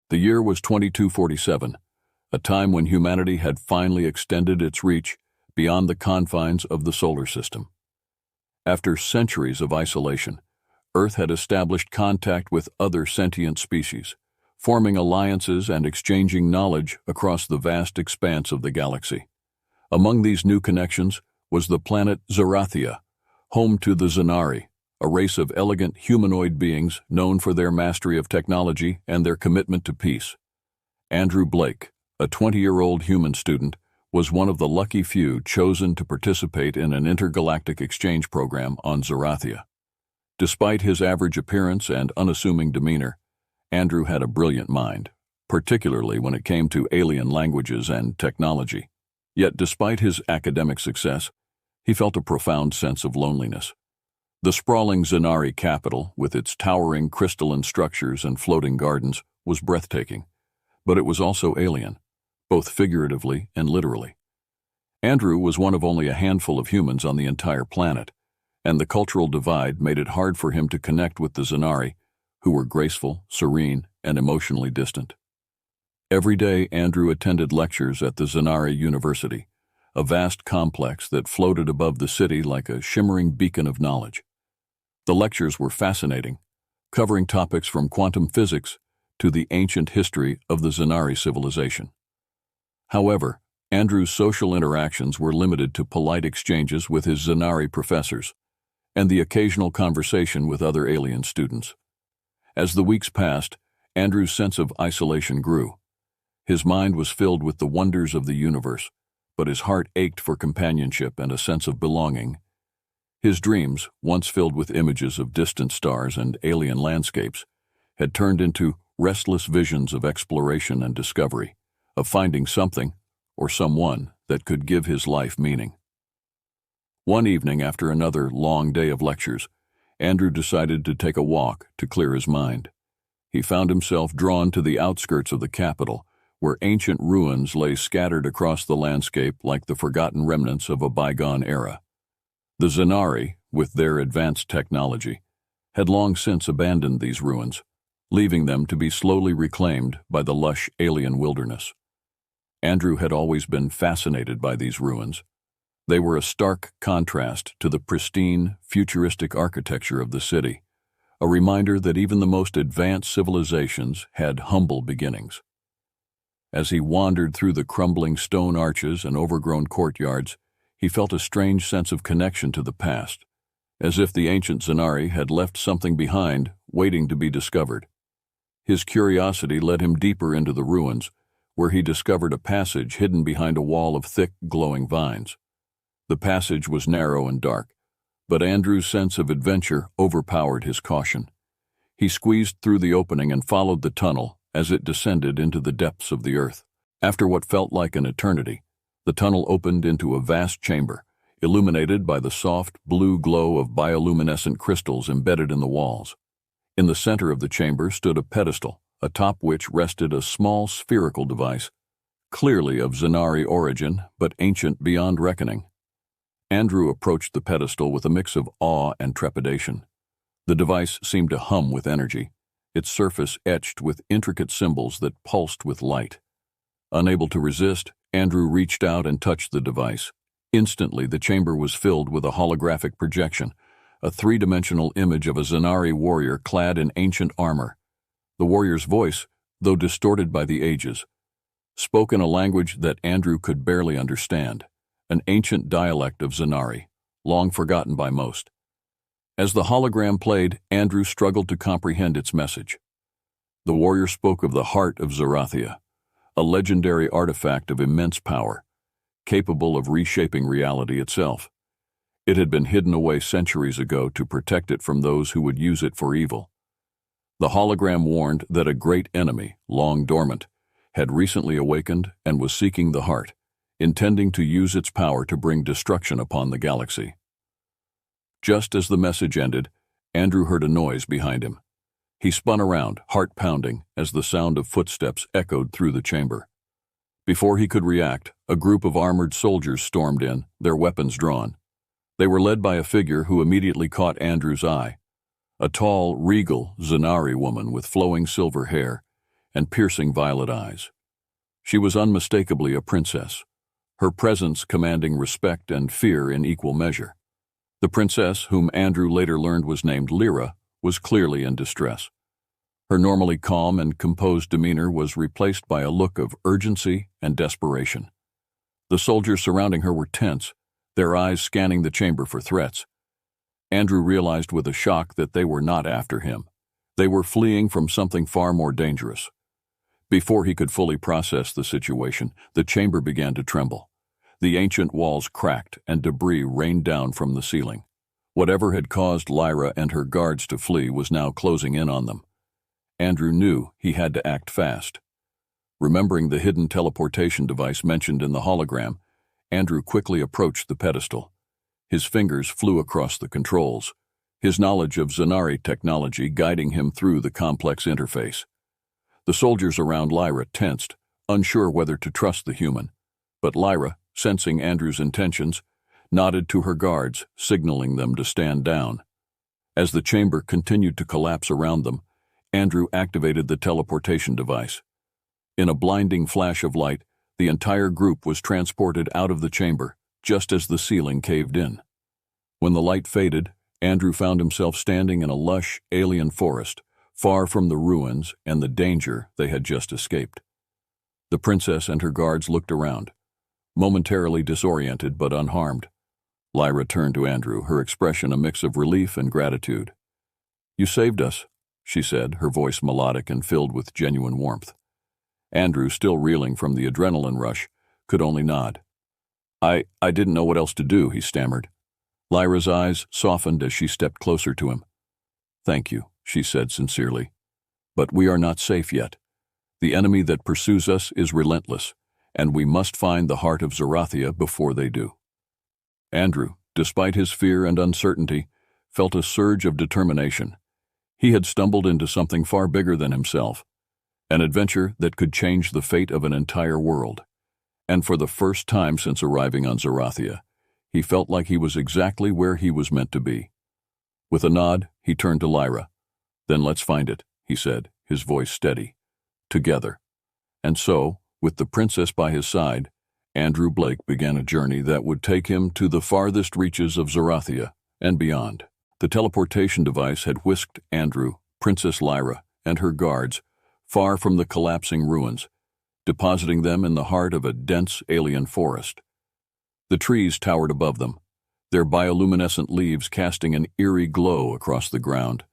The year was 2247, a time when humanity had finally extended its reach beyond the confines of the solar system. After centuries of isolation, Earth had established contact with other sentient species, forming alliances and exchanging knowledge across the vast expanse of the galaxy. Among these new connections was the planet Zarathia, home to the Zanari, a race of elegant humanoid beings known for their mastery of technology and their commitment to peace. Andrew Blake, a 20-year-old human student, was one of the lucky few chosen to participate in an intergalactic exchange program on Zarathia. Despite his average appearance and unassuming demeanor, Andrew had a brilliant mind, particularly when it came to alien languages and technology. Yet despite his academic success, he felt a profound sense of loneliness. The sprawling Zanari capital, with its towering crystalline structures and floating gardens, was breathtaking, but it was also alien, both figuratively and literally. Andrew was one of only a handful of humans on the entire planet, and the cultural divide made it hard for him to connect with the Zanari, who were graceful, serene, and emotionally distant. Every day, Andrew attended lectures at the Zanari University, a vast complex that floated above the city like a shimmering beacon of knowledge. The lectures were fascinating, covering topics from quantum physics to the ancient history of the Zanari civilization. However, Andrew's social interactions were limited to polite exchanges with his Zanari professors and the occasional conversation with other alien students. As the weeks passed, Andrew's sense of isolation grew. His mind was filled with the wonders of the universe, but his heart ached for companionship and a sense of belonging. His dreams, once filled with images of distant stars and alien landscapes, had turned into restless visions of exploration and discovery, of finding something, or someone, that could give his life meaning. One evening, after another long day of lectures, Andrew decided to take a walk to clear his mind. He found himself drawn to the outskirts of the capital, where ancient ruins lay scattered across the landscape like the forgotten remnants of a bygone era. The Zanari, with their advanced technology, had long since abandoned these ruins, leaving them to be slowly reclaimed by the lush alien wilderness. Andrew had always been fascinated by these ruins. They were a stark contrast to the pristine, futuristic architecture of the city, a reminder that even the most advanced civilizations had humble beginnings. As he wandered through the crumbling stone arches and overgrown courtyards, he felt a strange sense of connection to the past, as if the ancient Zanari had left something behind, waiting to be discovered. His curiosity led him deeper into the ruins, where he discovered a passage hidden behind a wall of thick, glowing vines. The passage was narrow and dark, but Andrew's sense of adventure overpowered his caution. He squeezed through the opening and followed the tunnel as it descended into the depths of the earth. After what felt like an eternity, the tunnel opened into a vast chamber, illuminated by the soft blue glow of bioluminescent crystals embedded in the walls. In the center of the chamber stood a pedestal, atop which rested a small spherical device, clearly of Zanari origin, but ancient beyond reckoning. Andrew approached the pedestal with a mix of awe and trepidation. The device seemed to hum with energy, its surface etched with intricate symbols that pulsed with light. Unable to resist, Andrew reached out and touched the device. Instantly, the chamber was filled with a holographic projection, a three-dimensional image of a Zanari warrior clad in ancient armor. The warrior's voice, though distorted by the ages, spoke in a language that Andrew could barely understand, an ancient dialect of Zanari, long forgotten by most. As the hologram played, Andrew struggled to comprehend its message. The warrior spoke of the heart of Zarathia, a legendary artifact of immense power, capable of reshaping reality itself. It had been hidden away centuries ago to protect it from those who would use it for evil. The hologram warned that a great enemy, long dormant, had recently awakened and was seeking the heart, intending to use its power to bring destruction upon the galaxy. Just as the message ended, Andrew heard a noise behind him. He spun around, heart pounding, as the sound of footsteps echoed through the chamber. Before he could react, a group of armored soldiers stormed in, their weapons drawn. They were led by a figure who immediately caught Andrew's eye, a tall, regal Zanari woman with flowing silver hair and piercing violet eyes. She was unmistakably a princess, her presence commanding respect and fear in equal measure. The princess, whom Andrew later learned was named Lyra, was clearly in distress. Her normally calm and composed demeanor was replaced by a look of urgency and desperation. The soldiers surrounding her were tense, their eyes scanning the chamber for threats. Andrew realized with a shock that they were not after him. They were fleeing from something far more dangerous. Before he could fully process the situation, the chamber began to tremble. The ancient walls cracked and debris rained down from the ceiling. Whatever had caused Lyra and her guards to flee was now closing in on them. Andrew knew he had to act fast. Remembering the hidden teleportation device mentioned in the hologram, Andrew quickly approached the pedestal. His fingers flew across the controls, his knowledge of Zanari technology guiding him through the complex interface. The soldiers around Lyra tensed, unsure whether to trust the human, but Lyra, sensing Andrew's intentions, nodded to her guards, signaling them to stand down. As the chamber continued to collapse around them, Andrew activated the teleportation device. In a blinding flash of light, the entire group was transported out of the chamber, just as the ceiling caved in. When the light faded, Andrew found himself standing in a lush, alien forest, far from the ruins and the danger they had just escaped. The princess and her guards looked around, momentarily disoriented but unharmed. Lyra turned to Andrew, her expression a mix of relief and gratitude. "You saved us," she said, her voice melodic and filled with genuine warmth. Andrew, still reeling from the adrenaline rush, could only nod. I didn't know what else to do," he stammered. Lyra's eyes softened as she stepped closer to him. "Thank you," she said sincerely. "But we are not safe yet. The enemy that pursues us is relentless, and we must find the heart of Zarathia before they do." Andrew, despite his fear and uncertainty, felt a surge of determination. He had stumbled into something far bigger than himself, an adventure that could change the fate of an entire world. And for the first time since arriving on Zarathia, he felt like he was exactly where he was meant to be. With a nod, he turned to Lyra. "Then let's find it," he said, his voice steady. "Together." And so, with the princess by his side, Andrew Blake began a journey that would take him to the farthest reaches of Zarathia and beyond. The teleportation device had whisked Andrew, Princess Lyra, and her guards far from the collapsing ruins, depositing them in the heart of a dense alien forest. The trees towered above them, their bioluminescent leaves casting an eerie glow across the ground,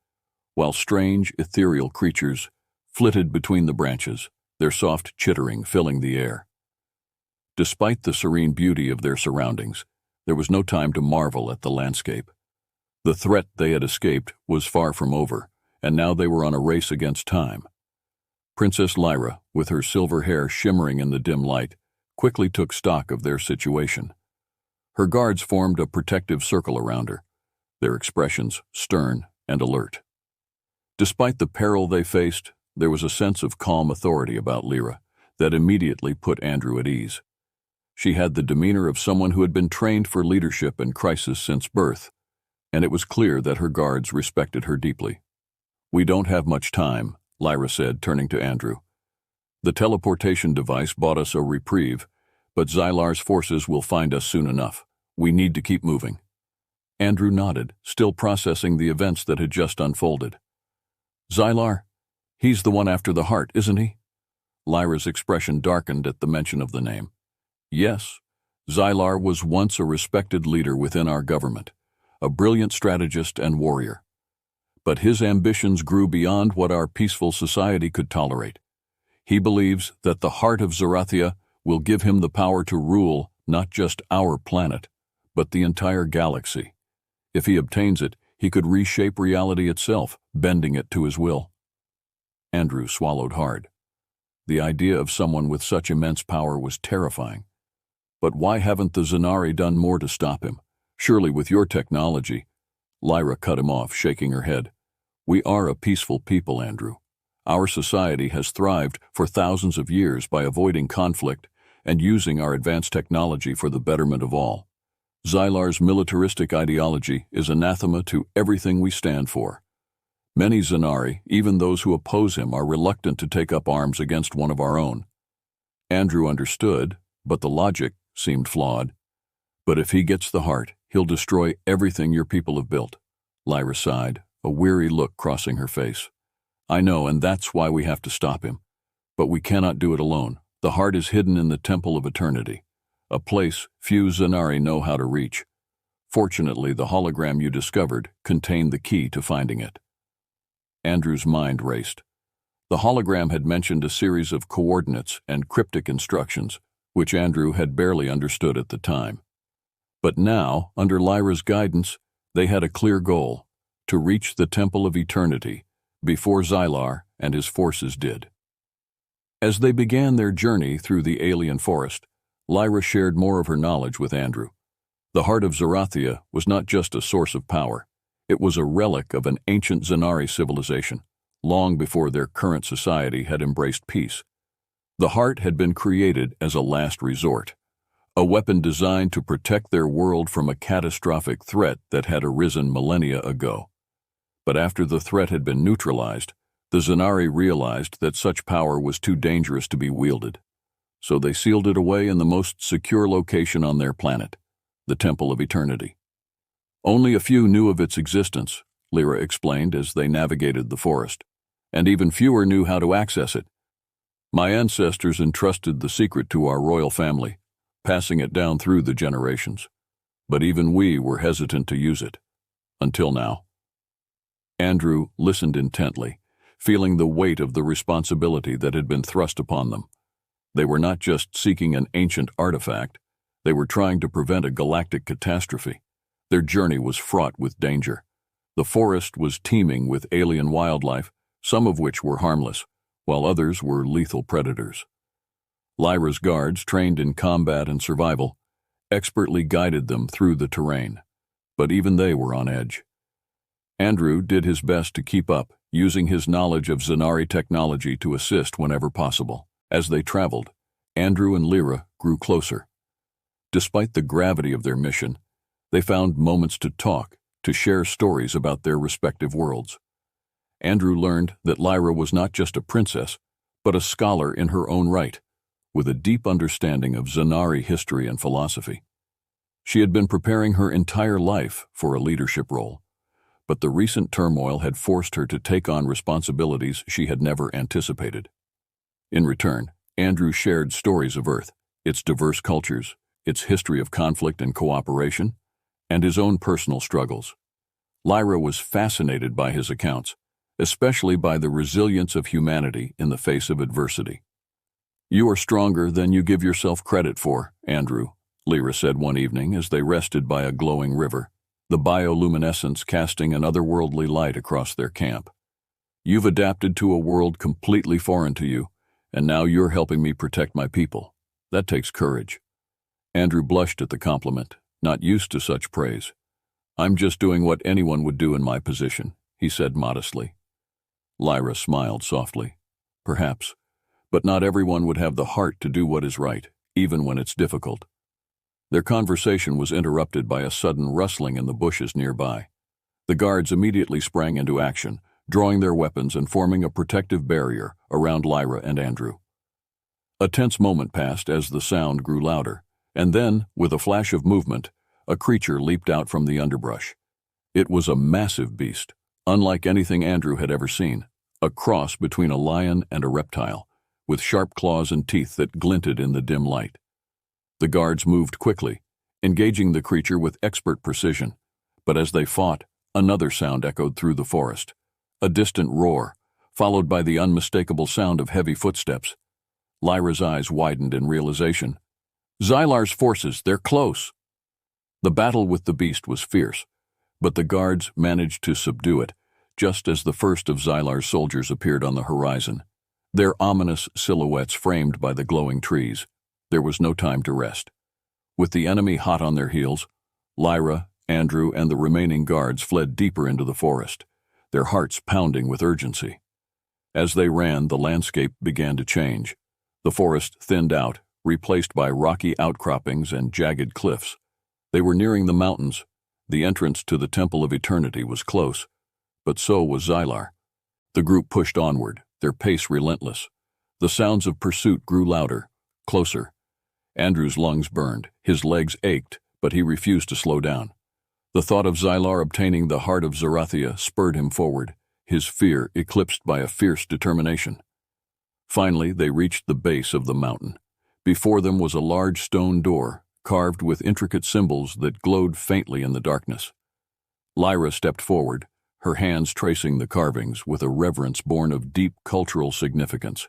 while strange, ethereal creatures flitted between the branches, their soft chittering filling the air. Despite the serene beauty of their surroundings, there was no time to marvel at the landscape. The threat they had escaped was far from over, and now they were on a race against time. Princess Lyra, with her silver hair shimmering in the dim light, quickly took stock of their situation. Her guards formed a protective circle around her, their expressions stern and alert. Despite the peril they faced, there was a sense of calm authority about Lyra that immediately put Andrew at ease. She had the demeanor of someone who had been trained for leadership and crisis since birth, and it was clear that her guards respected her deeply. "We don't have much time," Lyra said, turning to Andrew. "The teleportation device bought us a reprieve, but Xylar's forces will find us soon enough. We need to keep moving." Andrew nodded, still processing the events that had just unfolded. "Xylar? He's the one after the heart, isn't he?" Lyra's expression darkened at the mention of the name. "Yes, Xylar was once a respected leader within our government, a brilliant strategist and warrior. But his ambitions grew beyond what our peaceful society could tolerate. He believes that the heart of Zarathia will give him the power to rule not just our planet, but the entire galaxy. If he obtains it, he could reshape reality itself, bending it to his will." Andrew swallowed hard. The idea of someone with such immense power was terrifying. But why haven't the Zanari done more to stop him? Surely with your technology. Lyra cut him off, shaking her head. "We are a peaceful people, Andrew. Our society has thrived for thousands of years by avoiding conflict and using our advanced technology for the betterment of all. Xylar's militaristic ideology is anathema to everything we stand for. Many Zanari, even those who oppose him, are reluctant to take up arms against one of our own. Andrew understood, but the logic seemed flawed. But if he gets the heart, he'll destroy everything your people have built. Lyra sighed, a weary look crossing her face. I know, and that's why we have to stop him. But we cannot do it alone. The heart is hidden in the Temple of Eternity, a place few Zanari know how to reach. Fortunately, the hologram you discovered contained the key to finding it. Andrew's mind raced. The hologram had mentioned a series of coordinates and cryptic instructions, which Andrew had barely understood at the time. But now, under Lyra's guidance, they had a clear goal: to reach the Temple of Eternity before Xylar and his forces did. As they began their journey through the alien forest, Lyra shared more of her knowledge with Andrew. The heart of Zarathia was not just a source of power. It was a relic of an ancient Zanari civilization, long before their current society had embraced peace. The heart had been created as a last resort, a weapon designed to protect their world from a catastrophic threat that had arisen millennia ago. But after the threat had been neutralized, the Zanari realized that such power was too dangerous to be wielded. So they sealed it away in the most secure location on their planet, the Temple of Eternity. Only a few knew of its existence, Lyra explained as they navigated the forest, and even fewer knew how to access it. My ancestors entrusted the secret to our royal family, passing it down through the generations. But even we were hesitant to use it. Until now. Andrew listened intently, feeling the weight of the responsibility that had been thrust upon them. They were not just seeking an ancient artifact, they were trying to prevent a galactic catastrophe. Their journey was fraught with danger. The forest was teeming with alien wildlife, some of which were harmless, while others were lethal predators. Lyra's guards, trained in combat and survival, expertly guided them through the terrain, but even they were on edge. Andrew did his best to keep up, using his knowledge of Zanari technology to assist whenever possible. As they traveled, Andrew and Lyra grew closer. Despite the gravity of their mission, they found moments to talk, to share stories about their respective worlds. Andrew learned that Lyra was not just a princess, but a scholar in her own right, with a deep understanding of Zanari history and philosophy. She had been preparing her entire life for a leadership role, but the recent turmoil had forced her to take on responsibilities she had never anticipated. In return, Andrew shared stories of Earth, its diverse cultures, its history of conflict and cooperation, and his own personal struggles. Lyra was fascinated by his accounts, especially by the resilience of humanity in the face of adversity. You are stronger than you give yourself credit for, Andrew, Lyra said one evening as they rested by a glowing river, the bioluminescence casting an otherworldly light across their camp. You've adapted to a world completely foreign to you, and now you're helping me protect my people. That takes courage. Andrew blushed at the compliment, not used to such praise. I'm just doing what anyone would do in my position, he said modestly. Lyra smiled softly. Perhaps, but not everyone would have the heart to do what is right, even when it's difficult. Their conversation was interrupted by a sudden rustling in the bushes nearby. The guards immediately sprang into action, drawing their weapons and forming a protective barrier around Lyra and Andrew. A tense moment passed as the sound grew louder, and then, with a flash of movement, a creature leaped out from the underbrush. It was a massive beast, unlike anything Andrew had ever seen, a cross between a lion and a reptile, with sharp claws and teeth that glinted in the dim light. The guards moved quickly, engaging the creature with expert precision, but as they fought, another sound echoed through the forest, a distant roar, followed by the unmistakable sound of heavy footsteps. Lyra's eyes widened in realization. Xylar's forces, they're close. The battle with the beast was fierce, but the guards managed to subdue it, just as the first of Xylar's soldiers appeared on the horizon, their ominous silhouettes framed by the glowing trees. There was no time to rest. With the enemy hot on their heels, Lyra, Andrew, and the remaining guards fled deeper into the forest, their hearts pounding with urgency. As they ran, the landscape began to change. The forest thinned out, replaced by rocky outcroppings and jagged cliffs. They were nearing the mountains. The entrance to the Temple of Eternity was close, but so was Xylar. The group pushed onward, their pace relentless. The sounds of pursuit grew louder, closer. Andrew's lungs burned, his legs ached, but he refused to slow down. The thought of Xylar obtaining the heart of Zarathia spurred him forward, his fear eclipsed by a fierce determination. Finally, they reached the base of the mountain. Before them was a large stone door, carved with intricate symbols that glowed faintly in the darkness. Lyra stepped forward, her hands tracing the carvings with a reverence born of deep cultural significance.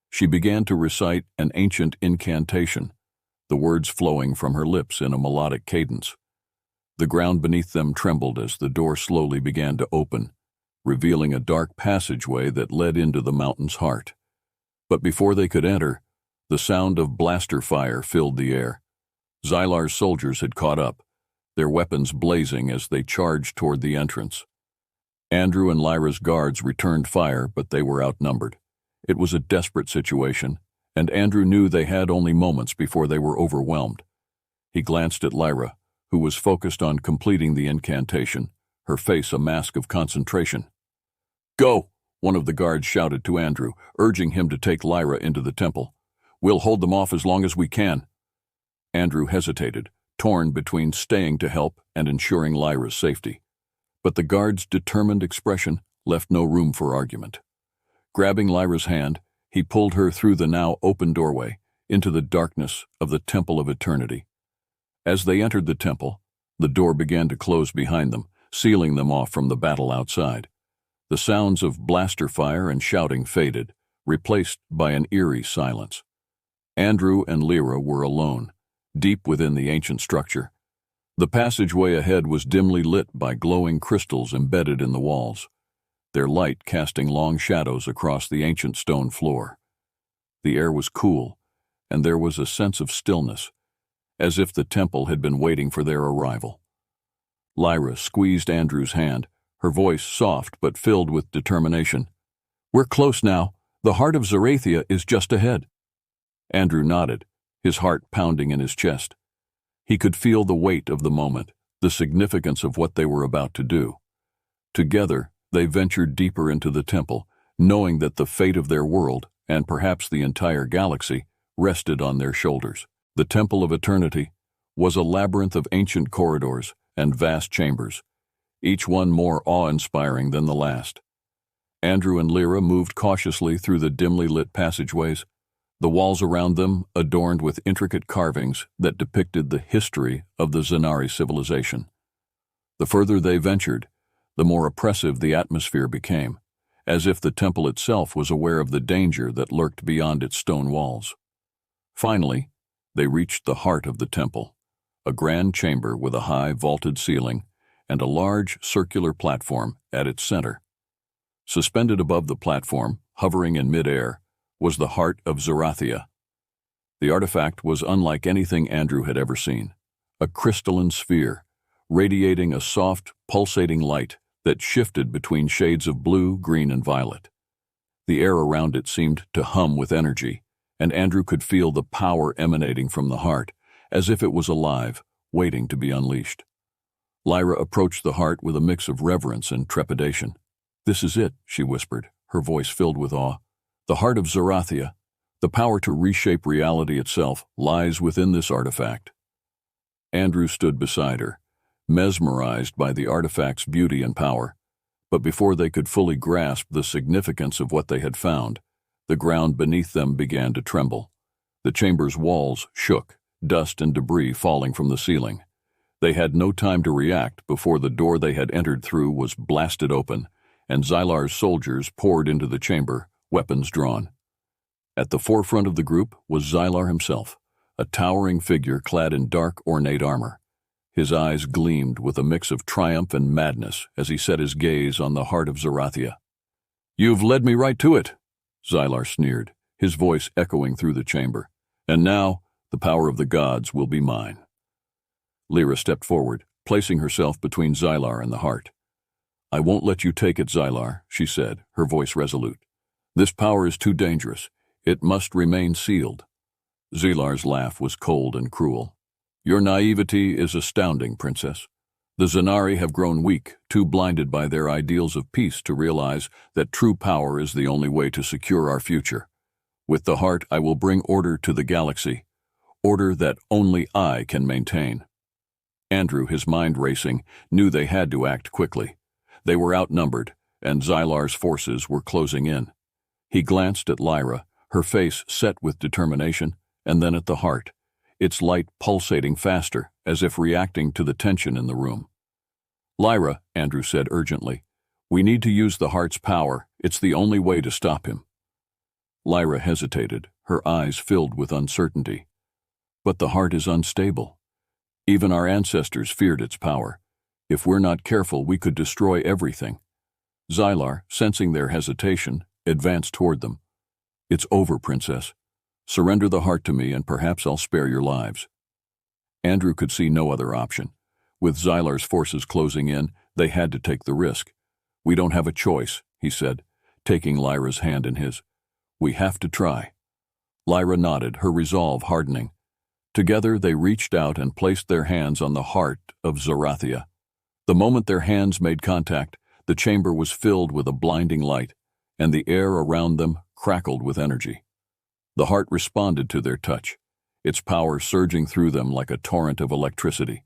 She began to recite an ancient incantation, the words flowing from her lips in a melodic cadence. The ground beneath them trembled as the door slowly began to open, revealing a dark passageway that led into the mountain's heart. But before they could enter, the sound of blaster fire filled the air. Xylar's soldiers had caught up, their weapons blazing as they charged toward the entrance. Andrew and Lyra's guards returned fire, but they were outnumbered. It was a desperate situation, and Andrew knew they had only moments before they were overwhelmed. He glanced at Lyra, who was focused on completing the incantation, her face a mask of concentration. "Go!" one of the guards shouted to Andrew, urging him to take Lyra into the temple. "We'll hold them off as long as we can." Andrew hesitated, torn between staying to help and ensuring Lyra's safety. But the guard's determined expression left no room for argument. Grabbing Lyra's hand, he pulled her through the now open doorway into the darkness of the Temple of Eternity. As they entered the temple, the door began to close behind them, sealing them off from the battle outside. The sounds of blaster fire and shouting faded, replaced by an eerie silence. Andrew and Lyra were alone, deep within the ancient structure. The passageway ahead was dimly lit by glowing crystals embedded in the walls, their light casting long shadows across the ancient stone floor. The air was cool, and there was a sense of stillness, as if the temple had been waiting for their arrival. Lyra squeezed Andrew's hand, her voice soft but filled with determination. "We're close now. The heart of Zarathia is just ahead." Andrew nodded, his heart pounding in his chest. He could feel the weight of the moment, the significance of what they were about to do. Together, they ventured deeper into the temple, knowing that the fate of their world, and perhaps the entire galaxy, rested on their shoulders. The Temple of Eternity was a labyrinth of ancient corridors and vast chambers, each one more awe-inspiring than the last. Andrew and Lyra moved cautiously through the dimly lit passageways, the walls around them adorned with intricate carvings that depicted the history of the Zanari civilization. The further they ventured, the more oppressive the atmosphere became, as if the temple itself was aware of the danger that lurked beyond its stone walls. Finally, they reached the heart of the temple, a grand chamber with a high vaulted ceiling and a large circular platform at its center. Suspended above the platform, hovering in mid-air, was the heart of Zarathia. The artifact was unlike anything Andrew had ever seen, a crystalline sphere, radiating a soft, pulsating light that shifted between shades of blue, green, and violet. The air around it seemed to hum with energy, and Andrew could feel the power emanating from the heart, as if it was alive, waiting to be unleashed. Lyra approached the heart with a mix of reverence and trepidation. "This is it," she whispered, her voice filled with awe. "The heart of Zarathia, the power to reshape reality itself, lies within this artifact." Andrew stood beside her, mesmerized by the artifact's beauty and power. But before they could fully grasp the significance of what they had found, the ground beneath them began to tremble. The chamber's walls shook, dust and debris falling from the ceiling. They had no time to react before the door they had entered through was blasted open, and Xylar's soldiers poured into the chamber, weapons drawn. At the forefront of the group was Xylar himself, a towering figure clad in dark, ornate armor. His eyes gleamed with a mix of triumph and madness as he set his gaze on the heart of Zarathia. "You've led me right to it," Xylar sneered, his voice echoing through the chamber. "And now, the power of the gods will be mine." Lyra stepped forward, placing herself between Xylar and the heart. "I won't let you take it, Xylar," she said, her voice resolute. "This power is too dangerous. It must remain sealed." Xylar's laugh was cold and cruel. "Your naivety is astounding, Princess. The Zanari have grown weak, too blinded by their ideals of peace to realize that true power is the only way to secure our future. With the heart, I will bring order to the galaxy, order that only I can maintain. Andrew, his mind racing, knew they had to act quickly. They were outnumbered, and Xylar's forces were closing in. He glanced at Lyra, her face set with determination, and then at the heart, its light pulsating faster, as if reacting to the tension in the room. "Lyra," Andrew said urgently, "we need to use the heart's power. It's the only way to stop him." Lyra hesitated, her eyes filled with uncertainty. "But the heart is unstable. Even our ancestors feared its power. If we're not careful, we could destroy everything." Xylar, sensing their hesitation, advanced toward them. "It's over, Princess. Surrender the heart to me and perhaps I'll spare your lives." Andrew could see no other option. With Xylar's forces closing in, they had to take the risk. "We don't have a choice," he said, taking Lyra's hand in his. "We have to try." Lyra nodded, her resolve hardening. Together they reached out and placed their hands on the heart of Zarathia. The moment their hands made contact, the chamber was filled with a blinding light, and the air around them crackled with energy. The heart responded to their touch, its power surging through them like a torrent of electricity.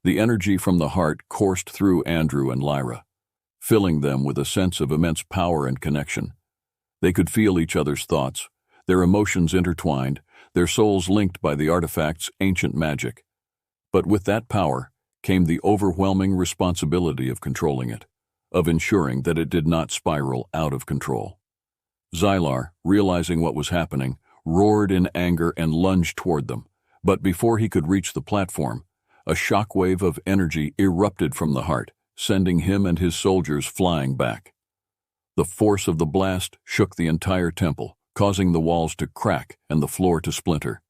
The energy from the heart coursed through Andrew and Lyra, filling them with a sense of immense power and connection. They could feel each other's thoughts, their emotions intertwined, their souls linked by the artifact's ancient magic. But with that power came the overwhelming responsibility of controlling it, of ensuring that it did not spiral out of control. Xylar, realizing what was happening, roared in anger and lunged toward them. But before he could reach the platform, a shockwave of energy erupted from the heart, sending him and his soldiers flying back. The force of the blast shook the entire temple, causing the walls to crack and the floor to splinter.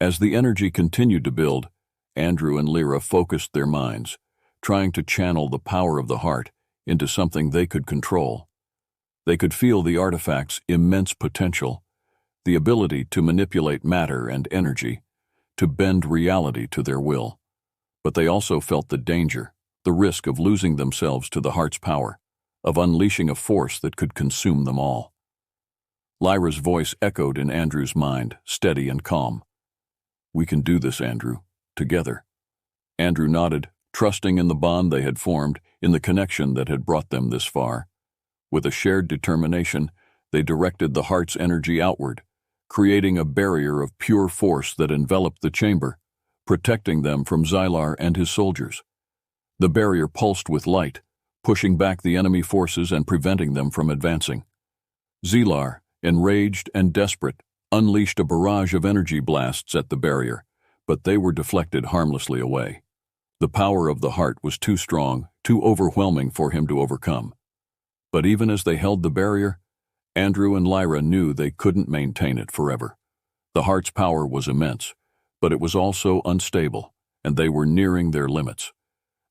As the energy continued to build, Andrew and Lyra focused their minds, trying to channel the power of the heart into something they could control. They could feel the artifact's immense potential, the ability to manipulate matter and energy, to bend reality to their will. But they also felt the danger, the risk of losing themselves to the heart's power, of unleashing a force that could consume them all. Lyra's voice echoed in Andrew's mind, steady and calm. "We can do this, Andrew, together." Andrew nodded, trusting in the bond they had formed, in the connection that had brought them this far. With a shared determination, they directed the heart's energy outward, creating a barrier of pure force that enveloped the chamber, protecting them from Xylar and his soldiers. The barrier pulsed with light, pushing back the enemy forces and preventing them from advancing. Xylar, enraged and desperate, unleashed a barrage of energy blasts at the barrier, but they were deflected harmlessly away. The power of the heart was too strong, too overwhelming for him to overcome. But even as they held the barrier, Andrew and Lyra knew they couldn't maintain it forever. The heart's power was immense, but it was also unstable, and they were nearing their limits.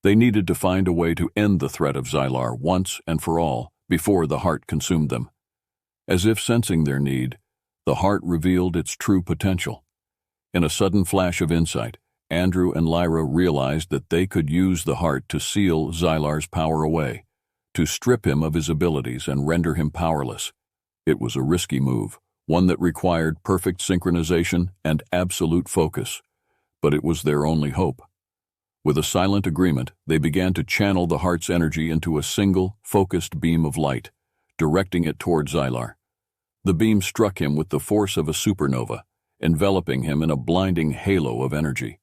They needed to find a way to end the threat of Xylar once and for all, before the heart consumed them. As if sensing their need, the heart revealed its true potential. In a sudden flash of insight, Andrew and Lyra realized that they could use the heart to seal Xylar's power away, to strip him of his abilities and render him powerless. It was a risky move, one that required perfect synchronization and absolute focus, but it was their only hope. With a silent agreement, they began to channel the heart's energy into a single, focused beam of light, directing it toward Xylar. The beam struck him with the force of a supernova, enveloping him in a blinding halo of energy.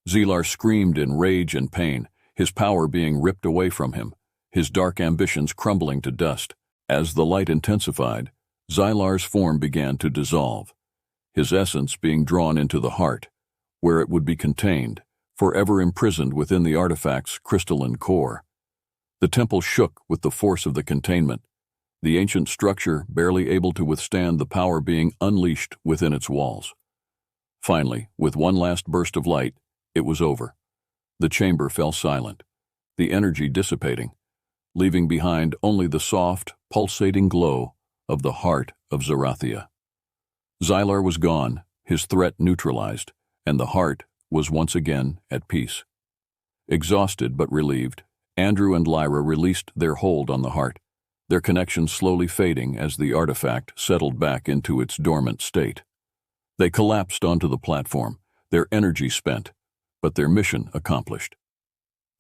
Xylar screamed in rage and pain, his power being ripped away from him, his dark ambitions crumbling to dust. As the light intensified, Xylar's form began to dissolve, his essence being drawn into the heart, where it would be contained, forever imprisoned within the artifact's crystalline core. The temple shook with the force of the containment, the ancient structure barely able to withstand the power being unleashed within its walls. Finally, with one last burst of light, it was over. The chamber fell silent, the energy dissipating, leaving behind only the soft, pulsating glow of the heart of Zarathia. Xylar was gone, his threat neutralized, and the heart was once again at peace. Exhausted but relieved, Andrew and Lyra released their hold on the heart, their connection slowly fading as the artifact settled back into its dormant state. They collapsed onto the platform, their energy spent, but their mission accomplished.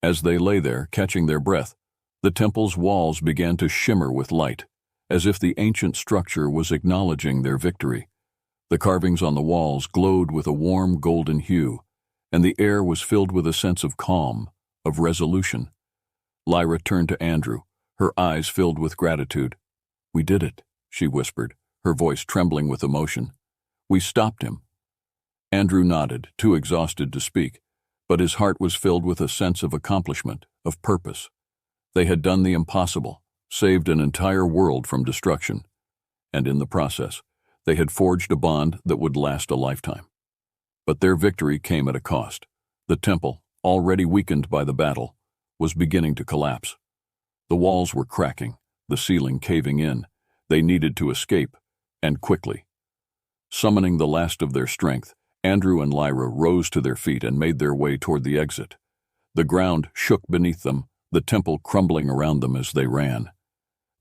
As they lay there, catching their breath, the temple's walls began to shimmer with light, as if the ancient structure was acknowledging their victory. The carvings on the walls glowed with a warm golden hue, and the air was filled with a sense of calm, of resolution. Lyra turned to Andrew, her eyes filled with gratitude. "We did it," she whispered, her voice trembling with emotion. "We stopped him." Andrew nodded, too exhausted to speak, but his heart was filled with a sense of accomplishment, of purpose. They had done the impossible, saved an entire world from destruction, and in the process, they had forged a bond that would last a lifetime. But their victory came at a cost. The temple, already weakened by the battle, was beginning to collapse. The walls were cracking, the ceiling caving in. They needed to escape, and quickly. Summoning the last of their strength, Andrew and Lyra rose to their feet and made their way toward the exit. The ground shook beneath them, the temple crumbling around them as they ran.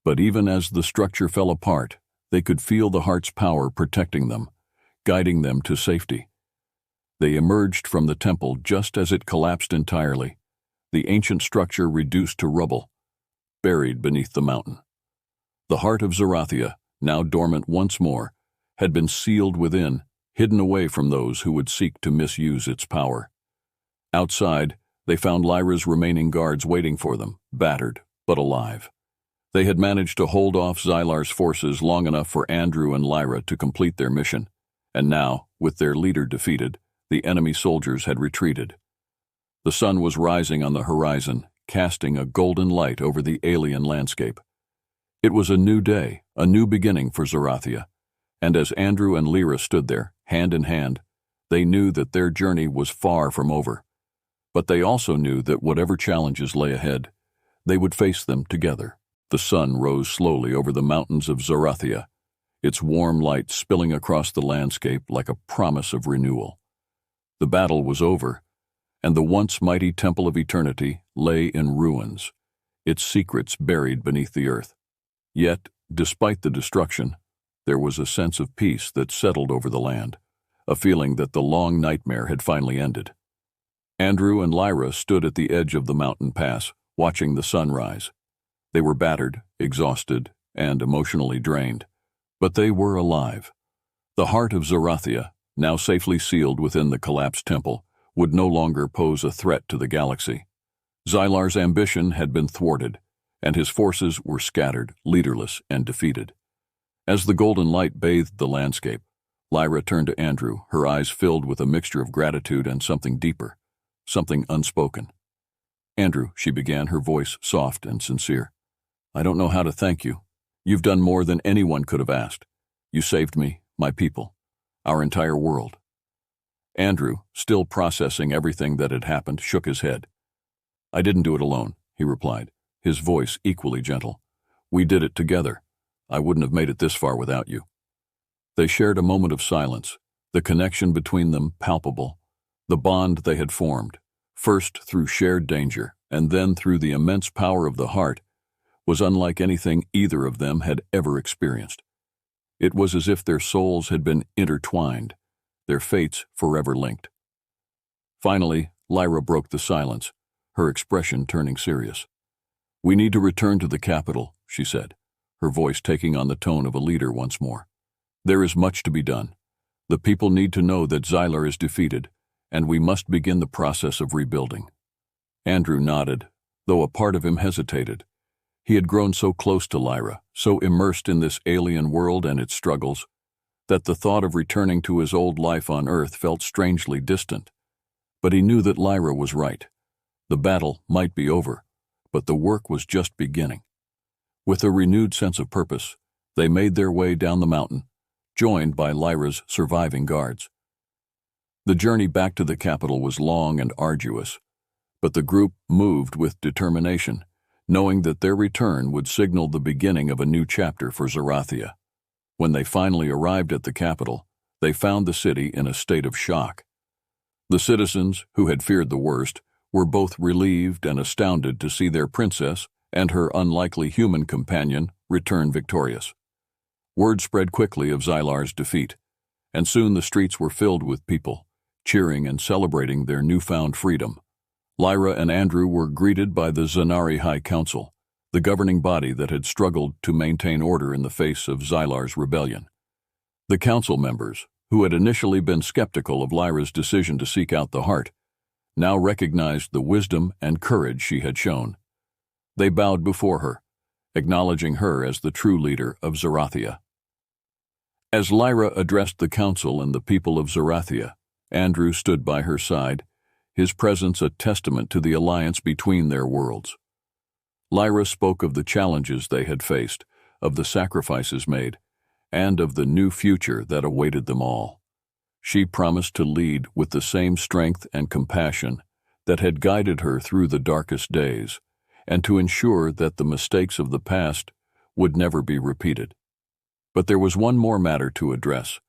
But even as the structure fell apart, they could feel the heart's power protecting them, guiding them to safety. They emerged from the temple just as it collapsed entirely, the ancient structure reduced to rubble, buried beneath the mountain. The heart of Zarathia, now dormant once more, had been sealed within, hidden away from those who would seek to misuse its power. Outside, they found Lyra's remaining guards waiting for them, battered but alive. They had managed to hold off Xylar's forces long enough for Andrew and Lyra to complete their mission, and now, with their leader defeated, the enemy soldiers had retreated. The sun was rising on the horizon, casting a golden light over the alien landscape. It was a new day, a new beginning for Zarathia, and as Andrew and Lyra stood there, hand in hand, they knew that their journey was far from over. But they also knew that whatever challenges lay ahead, they would face them together. The sun rose slowly over the mountains of Zarathia, its warm light spilling across the landscape like a promise of renewal. The battle was over, and the once mighty Temple of Eternity lay in ruins, its secrets buried beneath the earth. Yet, despite the destruction, there was a sense of peace that settled over the land, a feeling that the long nightmare had finally ended. Andrew and Lyra stood at the edge of the mountain pass, watching the sun rise. They were battered, exhausted, and emotionally drained, but they were alive. The heart of Zarathia, now safely sealed within the collapsed temple, would no longer pose a threat to the galaxy. Xylar's ambition had been thwarted, and his forces were scattered, leaderless, and defeated. As the golden light bathed the landscape, Lyra turned to Andrew, her eyes filled with a mixture of gratitude and something deeper, something unspoken. "Andrew," she began, her voice soft and sincere, "I don't know how to thank you. You've done more than anyone could have asked. You saved me, my people, our entire world." Andrew, still processing everything that had happened, shook his head. "I didn't do it alone," he replied, his voice equally gentle. "We did it together. I wouldn't have made it this far without you." They shared a moment of silence, the connection between them palpable, the bond they had formed, first through shared danger and then through the immense power of the heart, was unlike anything either of them had ever experienced. It was as if their souls had been intertwined, their fates forever linked. Finally, Lyra broke the silence, her expression turning serious. "We need to return to the capital," she said, her voice taking on the tone of a leader once more. "There is much to be done. The people need to know that Xylar is defeated, and we must begin the process of rebuilding." Andrew nodded, though a part of him hesitated. He had grown so close to Lyra, so immersed in this alien world and its struggles, that the thought of returning to his old life on Earth felt strangely distant. But he knew that Lyra was right. The battle might be over, but the work was just beginning. With a renewed sense of purpose, they made their way down the mountain, joined by Lyra's surviving guards. The journey back to the capital was long and arduous, but the group moved with determination, knowing that their return would signal the beginning of a new chapter for Zarathia. When they finally arrived at the capital, they found the city in a state of shock. The citizens, who had feared the worst, were both relieved and astounded to see their princess and her unlikely human companion return victorious. Word spread quickly of Xylar's defeat, and soon the streets were filled with people, cheering and celebrating their newfound freedom. Lyra and Andrew were greeted by the Zanari High Council, the governing body that had struggled to maintain order in the face of Xylar's rebellion. The council members, who had initially been skeptical of Lyra's decision to seek out the heart, now recognized the wisdom and courage she had shown. They bowed before her, acknowledging her as the true leader of Zerathia. As Lyra addressed the council and the people of Zerathia, Andrew stood by her side, his presence a testament to the alliance between their worlds. Lyra spoke of the challenges they had faced, of the sacrifices made, and of the new future that awaited them all. She promised to lead with the same strength and compassion that had guided her through the darkest days, and to ensure that the mistakes of the past would never be repeated. But there was one more matter to address,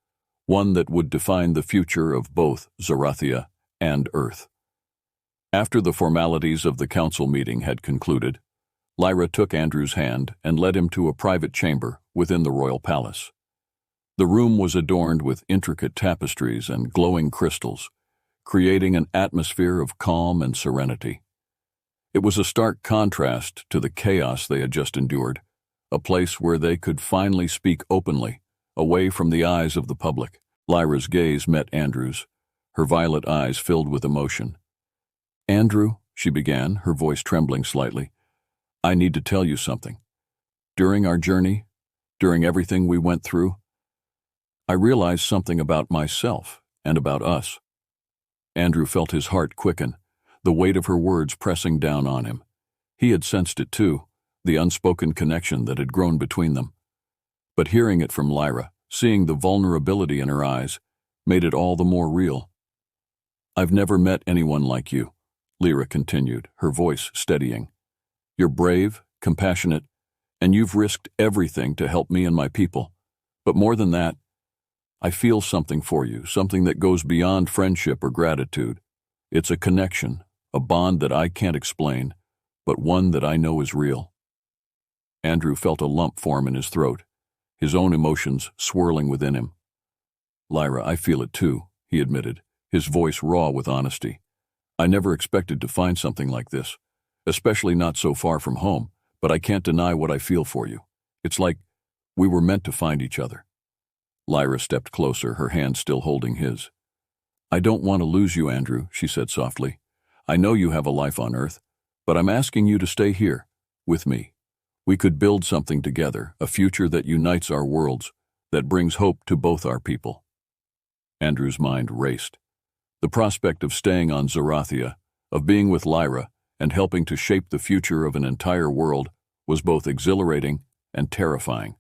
one that would define the future of both Zerathia and Earth. After the formalities of the council meeting had concluded, Lyra took Andrew's hand and led him to a private chamber within the royal palace. The room was adorned with intricate tapestries and glowing crystals, creating an atmosphere of calm and serenity. It was a stark contrast to the chaos they had just endured, a place where they could finally speak openly, away from the eyes of the public. Lyra's gaze met Andrew's, her violet eyes filled with emotion. "Andrew," she began, her voice trembling slightly, "I need to tell you something. During our journey, during everything we went through, I realized something about myself and about us." Andrew felt his heart quicken, the weight of her words pressing down on him. He had sensed it too, the unspoken connection that had grown between them. But hearing it from Lyra, seeing the vulnerability in her eyes, made it all the more real. "I've never met anyone like you," Lyra continued, her voice steadying. "You're brave, compassionate, and you've risked everything to help me and my people. But more than that, I feel something for you, something that goes beyond friendship or gratitude. It's a connection, a bond that I can't explain, but one that I know is real." Andrew felt a lump form in his throat, his own emotions swirling within him. "Lyra, I feel it too," he admitted, his voice raw with honesty. "I never expected to find something like this, especially not so far from home, but I can't deny what I feel for you. It's like we were meant to find each other." Lyra stepped closer, her hand still holding his. "I don't want to lose you, Andrew," she said softly. "I know you have a life on Earth, but I'm asking you to stay here, with me. We could build something together, a future that unites our worlds, that brings hope to both our people." Andrew's mind raced. The prospect of staying on Zerathia, of being with Lyra, and helping to shape the future of an entire world was both exhilarating and terrifying.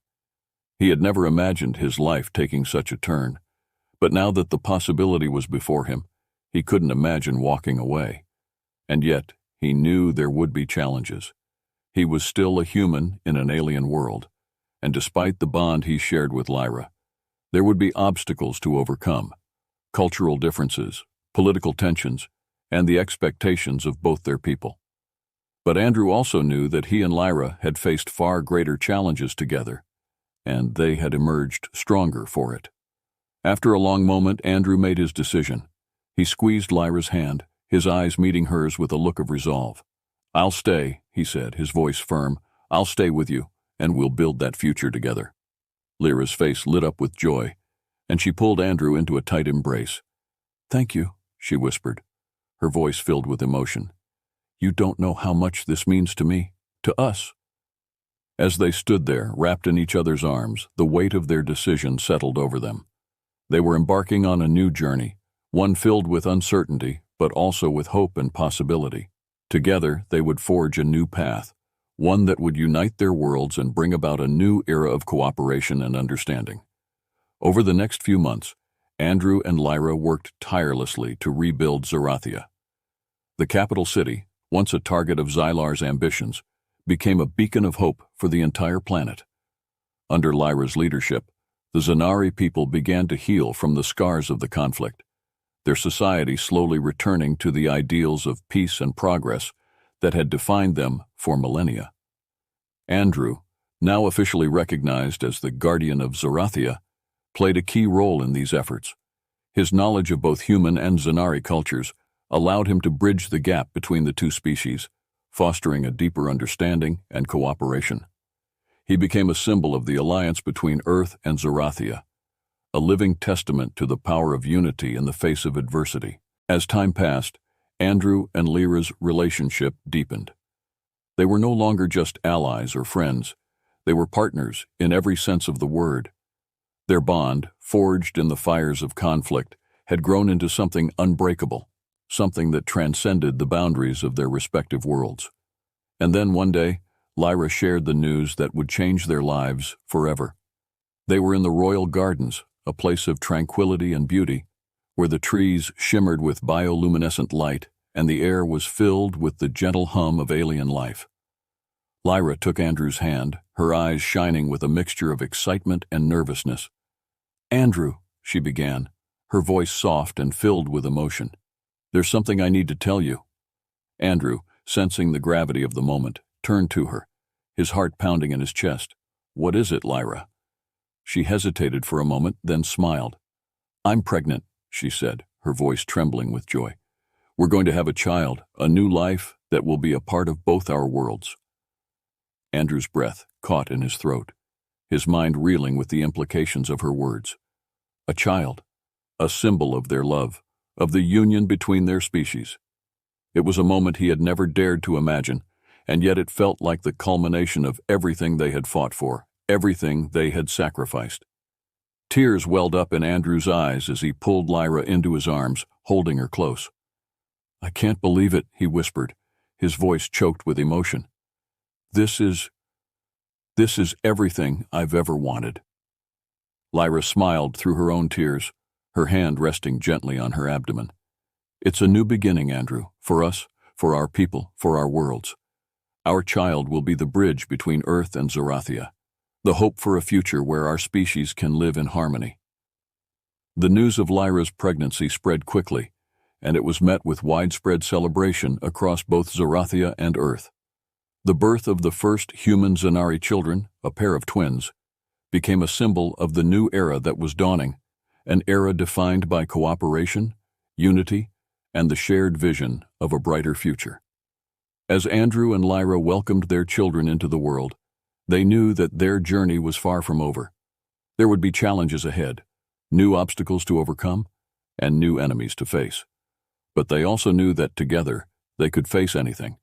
He had never imagined his life taking such a turn, but now that the possibility was before him, he couldn't imagine walking away. And yet, he knew there would be challenges. He was still a human in an alien world, and despite the bond he shared with Lyra, there would be obstacles to overcome, cultural differences, political tensions, and the expectations of both their people. But Andrew also knew that he and Lyra had faced far greater challenges together, and they had emerged stronger for it. After a long moment, Andrew made his decision. He squeezed Lyra's hand, his eyes meeting hers with a look of resolve. "I'll stay," he said, his voice firm. "I'll stay with you, and we'll build that future together." Lyra's face lit up with joy, and she pulled Andrew into a tight embrace. "Thank you," she whispered, her voice filled with emotion. "You don't know how much this means to me, to us." As they stood there, wrapped in each other's arms, the weight of their decision settled over them. They were embarking on a new journey, one filled with uncertainty, but also with hope and possibility. Together, they would forge a new path, one that would unite their worlds and bring about a new era of cooperation and understanding. Over the next few months, Andrew and Lyra worked tirelessly to rebuild Zerathia. The capital city, once a target of Xylar's ambitions, became a beacon of hope for the entire planet. Under Lyra's leadership, the Zanari people began to heal from the scars of the conflict. their society slowly returning to the ideals of peace and progress that had defined them for millennia. Andrew, now officially recognized as the guardian of Zarathia, played a key role in these efforts. His knowledge of both human and Zanari cultures allowed him to bridge the gap between the two species, fostering a deeper understanding and cooperation. He became a symbol of the alliance between Earth and Zarathia, a living testament to the power of unity in the face of adversity. As time passed, Andrew and Lyra's relationship deepened. They were no longer just allies or friends. They were partners in every sense of the word. Their bond, forged in the fires of conflict, had grown into something unbreakable, something that transcended the boundaries of their respective worlds. And then one day, Lyra shared the news that would change their lives forever. They were in the royal gardens, a place of tranquility and beauty, where the trees shimmered with bioluminescent light and the air was filled with the gentle hum of alien life. Lyra took Andrew's hand, her eyes shining with a mixture of excitement and nervousness. "Andrew," she began, her voice soft and filled with emotion. "There's something I need to tell you." Andrew, sensing the gravity of the moment, turned to her, his heart pounding in his chest. "What is it, Lyra?" She hesitated for a moment, then smiled. "I'm pregnant," she said, her voice trembling with joy. "We're going to have a child, a new life that will be a part of both our worlds." Andrew's breath caught in his throat, his mind reeling with the implications of her words. A child, a symbol of their love, of the union between their species. It was a moment he had never dared to imagine, and yet it felt like the culmination of everything they had fought for, everything they had sacrificed. Tears welled up in Andrew's eyes as he pulled Lyra into his arms, holding her close. "I can't believe it," he whispered, his voice choked with emotion. This is everything I've ever wanted." Lyra smiled through her own tears, her hand resting gently on her abdomen. "It's a new beginning, Andrew, for us, for our people, for our worlds. Our child will be the bridge between Earth and Zarathia, the hope for a future where our species can live in harmony." The news of Lyra's pregnancy spread quickly, and it was met with widespread celebration across both Zarathia and Earth. The birth of the first human Zanari children, a pair of twins, became a symbol of the new era that was dawning, an era defined by cooperation, unity, and the shared vision of a brighter future. As Andrew and Lyra welcomed their children into the world, they knew that their journey was far from over. There would be challenges ahead, new obstacles to overcome, and new enemies to face. But they also knew that together they could face anything.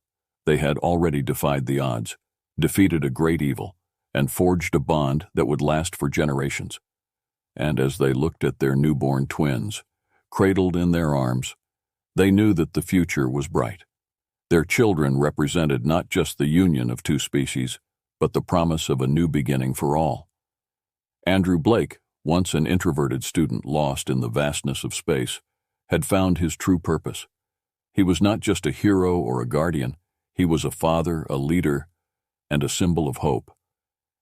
They had already defied the odds, defeated a great evil, and forged a bond that would last for generations. And as they looked at their newborn twins, cradled in their arms, they knew that the future was bright. Their children represented not just the union of two species, but the promise of a new beginning for all. Andrew Blake, once an introverted student lost in the vastness of space, had found his true purpose. He was not just a hero or a guardian. He was a father, a leader, and a symbol of hope.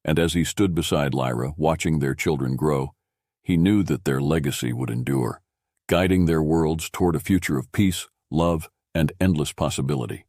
And as he stood beside Lyra, watching their children grow, he knew that their legacy would endure, guiding their worlds toward a future of peace, love, and endless possibility.